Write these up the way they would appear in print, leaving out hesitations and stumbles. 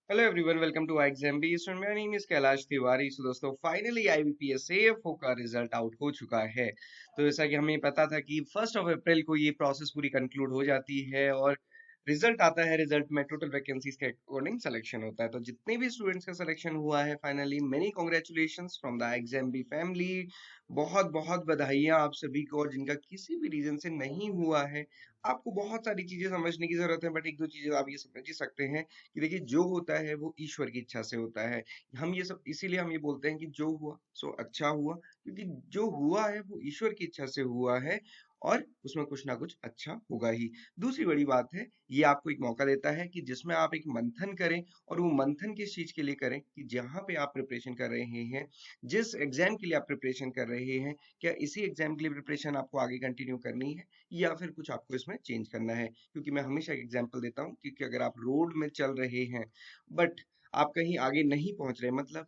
Hello everyone, welcome to exam bee student. मेरा name is Kailash Tiwari. So दोस्तों, finally IBPS AFO का result out हो चुका है। तो जैसा कि हमें पता था कि 1 अप्रैल को ये प्रोसेस पूरी कंक्लूड हो जाती है और रिजल्ट आता है। रिजल्ट में टोटल वैकेंसीज के अकॉर्डिंग सिलेक्शन होता है। तो जितने भी स्टूडेंट्स का सिलेक्शन हुआ है, finally many congratulations from the exam bee family. बहुत बहुत बधाइयां आप सभी को। और जिनका किसी भी रीजन से नहीं हुआ है, आपको बहुत सारी चीजें समझने की जरूरत है, बट एक दो चीजें आप ये समझ ही सकते हैं कि देखिए, जो होता है वो ईश्वर की इच्छा से होता है। हम ये सब इसीलिए हम ये बोलते हैं कि जो हुआ सो अच्छा हुआ, क्योंकि जो हुआ है वो ईश्वर की इच्छा से हुआ है और उसमें कुछ ना कुछ अच्छा होगा ही। दूसरी बड़ी बात है, ये आपको एक मौका देता है कि जिसमें आप एक मंथन करें। और वो मंथन किस चीज के लिए करें कि जहां पे आप प्रिपरेशन कर रहे हैं, जिस एग्जाम के लिए आप प्रिपरेशन कर रहे हैं, क्या इसी एग्जाम के लिए प्रिपरेशन आपको आगे कंटिन्यू करनी है या फिर कुछ आपको इसमें चेंज करना है। क्योंकि मैं हमेशा एक एग्जांपल देता हूँ, क्योंकि अगर आप रोड में चल रहे हैं बट आप कहीं आगे नहीं पहुंच रहे, मतलब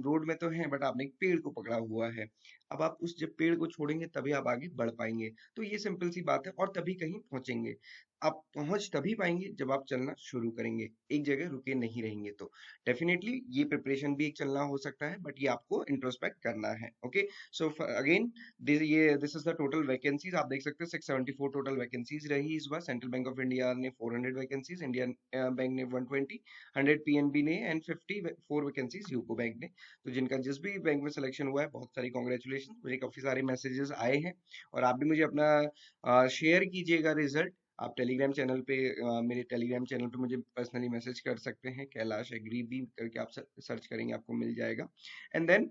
रोड में तो हैं बट आपने एक पेड़ को पकड़ा हुआ है। अब आप उस जब पेड़ को छोड़ेंगे तभी आप आगे बढ़ पाएंगे। तो ये सिंपल सी बात है, और तभी कहीं पहुंचेंगे। आप पहुंच तभी पाएंगे जब आप चलना शुरू करेंगे, एक जगह रुके नहीं रहेंगे। तो डेफिनेटली ये प्रिपरेशन भी एक चलना हो सकता है, बट ये आपको इंट्रोस्पेक्ट करना है। Okay, so again this is the total vacancies. आप देख सकते हैं 674 टोटल वैकेंसीज रही इस बार। सेंट्रल बैंक ऑफ इंडिया ने 400 वैकेंसीज, इंडियन बैंक ने 120, 100 पीएनबी ने एंड 54 वैकेंसीज यूको बैंक ने। तो जिनका जिस भी बैंक में सिलेक्शन हुआ है, बहुत सारी कॉन्ग्रेचुलेशन। मुझे काफी सारे मैसेजेस आए हैं और आप भी मुझे अपना शेयर कीजिएगा रिजल्ट। आप टेलीग्राम चैनल पे मेरे टेलीग्राम चैनल पे मुझे पर्सनली मैसेज कर सकते हैं। कैलाश एग्री भी करके आप सर्च करेंगे, आपको मिल जाएगा। एंड देन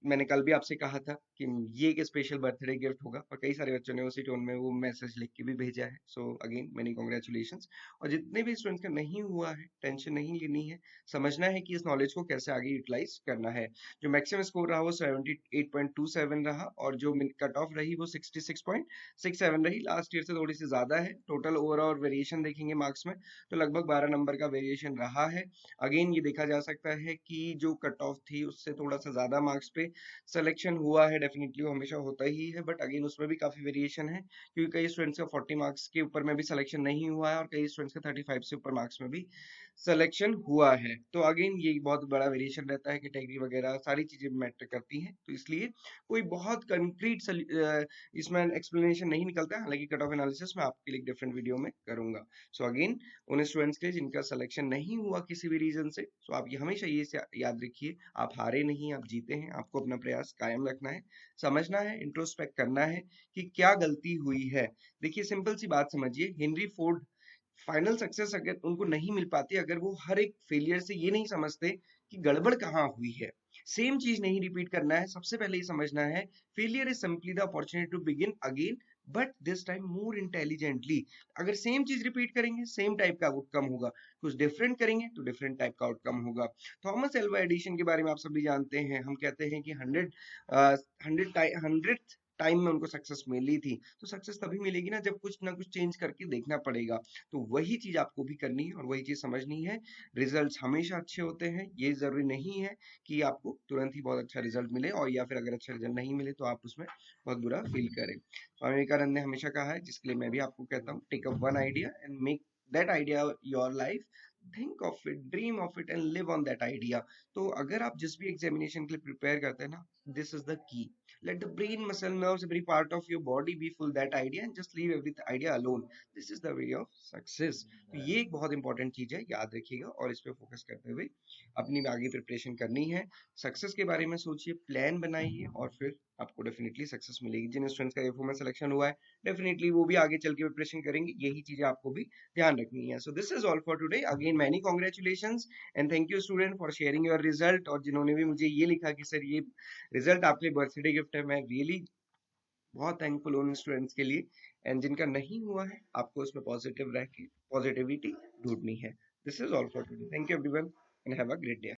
मैंने कल भी आपसे कहा था कि ये एक स्पेशल बर्थडे गिफ्ट होगा, और कई सारे बच्चों ने उसी टोन में वो मैसेज लिख के भी भेजा है। So again many congratulations. और जितने भी स्टूडेंट्स का नहीं हुआ है, टेंशन नहीं लेनी है। समझना है कि इस नॉलेज को कैसे आगे यूटिलाइज करना है। जो मैक्सिमम स्कोर रहा वो 78.27 रहा, और जो कट ऑफ रही वो 66.67 रही। लास्ट ईयर से थोड़ी सी ज्यादा है। टोटल ओवरऑल वेरिएशन देखेंगे मार्क्स में तो लगभग 12 नंबर का वेरिएशन रहा है। अगेन ये देखा जा सकता है कि जो कट ऑफ थी उससे थोड़ा सा ज्यादा मार्क्स पे सिलेक्शन हुआ है। डेफिनेटली वो हमेशा होता ही है, बट अगेन उसमें भी काफी वेरिएशन है, क्योंकि कई स्टूडेंट्स का 40 मार्क्स के ऊपर में भी सिलेक्शन नहीं हुआ है और कई स्टूडेंट्स का 35 से ऊपर मार्क्स में भी सिलेक्शन हुआ है। तो अगेन ये बहुत बड़ा वेरिएशन रहता है, कैटेगरी वगैरह सारी चीजें मैटर करती हैं। तो इसलिए कोई बहुत कंक्रीट इसमें एक्सप्लेनेशन नहीं निकलता है। हालांकि कट ऑफ एनालिसिस मैं आपके लिए डिफरेंट वीडियो में करूंगा। सो अगेन उन स्टूडेंट्स के लिए जिनका सिलेक्शन नहीं हुआ किसी भी रीजन से, सो आप ये हमेशा ये याद रखिए, आप हारे नहीं, आप जीते हैं। आपको अपना प्रयास कायम रखना है, समझना है, इंट्रोस्पेक्ट करना है कि क्या गलती हुई है। देखिए, सिंपल सी बात समझिए, हेनरी फोर्ड फाइनल सक्सेस अगर उनको नहीं मिल पाती, अगर वो हर एक फेलियर से ये नहीं समझते कि गड़बड़ कहाँ हुई है, सेम चीज नहीं रिपीट करना है। सबसे पहले ये समझना है, failure is simply the opportunity to begin again, but this time more intelligently. अगर सेम चीज रिपीट करेंगे, सेम टाइप का आउटकम होगा। कुछ डिफरेंट करेंगे तो डिफरेंट टाइप का आउटकम होगा। थॉमस एल्वा एडिशन के बारे में आप सभी जानते हैं। हम कहते हैं कि 100 टाइम में उनको सक्सेस मिली थी। तो सक्सेस तभी मिलेगी ना जब कुछ ना कुछ चेंज करके देखना पड़ेगा। तो वही चीज आपको भी करनी है और वही चीज समझनी है। रिजल्ट्स हमेशा अच्छे होते हैं, ये जरूरी नहीं है कि आपको तुरंत ही बहुत अच्छा रिजल्ट मिले, और या फिर अगर अच्छा रिजल्ट नहीं मिले तो आप उसमें बहुत बुरा फील करें। स्वामी विवेकानंद ने हमेशा कहा है, जिसके लिए मैं भी आपको कहता हूँ, take up one idea and make that idea your life. Think of it, dream of it and live on that idea. तो अगर आप जिस भी एग्जामिनेशन के लिए प्रिपेयर करते हैं ना, this is the key. Let the brain, muscle, nerves, every part of your body be full that idea and just leave every idea alone. This is the way of success. तो ये एक बहुत important चीज है, याद रखिएगा। और इस पे फोकस करते हुए अपनी आगे प्रिपरेशन करनी है। सक्सेस के बारे में सोचिए, प्लान बनाइए, और फिर आपको डेफिनेटली सक्सेस मिलेगी। जिन स्टूडेंट्स का एफओ में सिलेक्शन हुआ है, डेफिनेटली वो भी आगे चल के प्रिपरेशन करेंगे। यही चीजें आपको भी ध्यान रखनी है। So this is all for today. Again many congratulation and thank you student for sharing your result. और जिन्होंने भी मुझे ये लिखा कि सर ये रिजल्ट आपके बर्थडे गिफ्ट है, मैं रियली बहुत थैंकफुल हूँ उन स्टूडेंट्स के लिए। एंड जिनका नहीं हुआ है, आपको उसमें पॉजिटिव रह के पॉजिटिविटी ढूंढनी है। This is all for today. Thank you everyone and have a great day.